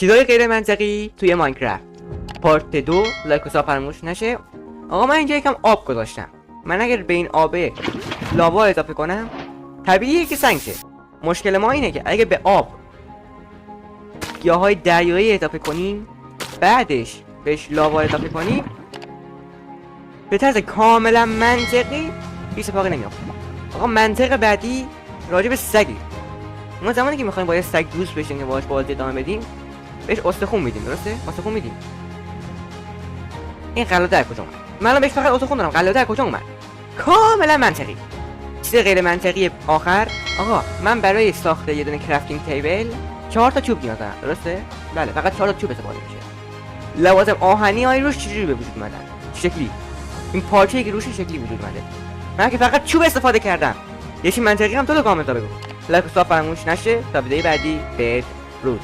چیزای غیر منطقی توی ماینکرافت پارت 2. لایک و ساب فراموش نشه. آقا من اینجا یکم آب گذاشتم. من اگر به این آبه لاوا اضافه کنم طبیعیه که سنگ شه. مشکل ما اینه که اگه به آب گیاهای دریایی اضافه کنیم بعدش بهش لاوا اضافه کنیم به طرز کاملا منطقی هیچ اتفاقی نمیافته. آقا منطق بعدی راجع به سگی. ما زمانی که میخوایم با یه سگ دوست بشیم که باهاش بازی ادامه بدیم بهش استخون میدیم، درسته؟ استخون میدیم. این قلاده از کجا اومد؟ من الان بهش فقط استخون دادم، قلاده از کجا اومد؟ کاملا منطقی. چیز غیر منطقی آخر، آقا من برای ساخت یه دونه کرافتینگ تیبل 4 تا چوب نیاز دارم، درسته؟ بله، فقط 4 تا چوب استفاده میشه. لوازم آهنی های روش چجوری به وجود اومدن؟ شکلی. این پارچه‌ای که روش شکلی وجود اومده. من که فقط چوب استفاده کردم. یه چیز منطقی هم تو کامنت بگو. لایک و ساب فراموش نشه تا ویدیو بعدی. بدرود.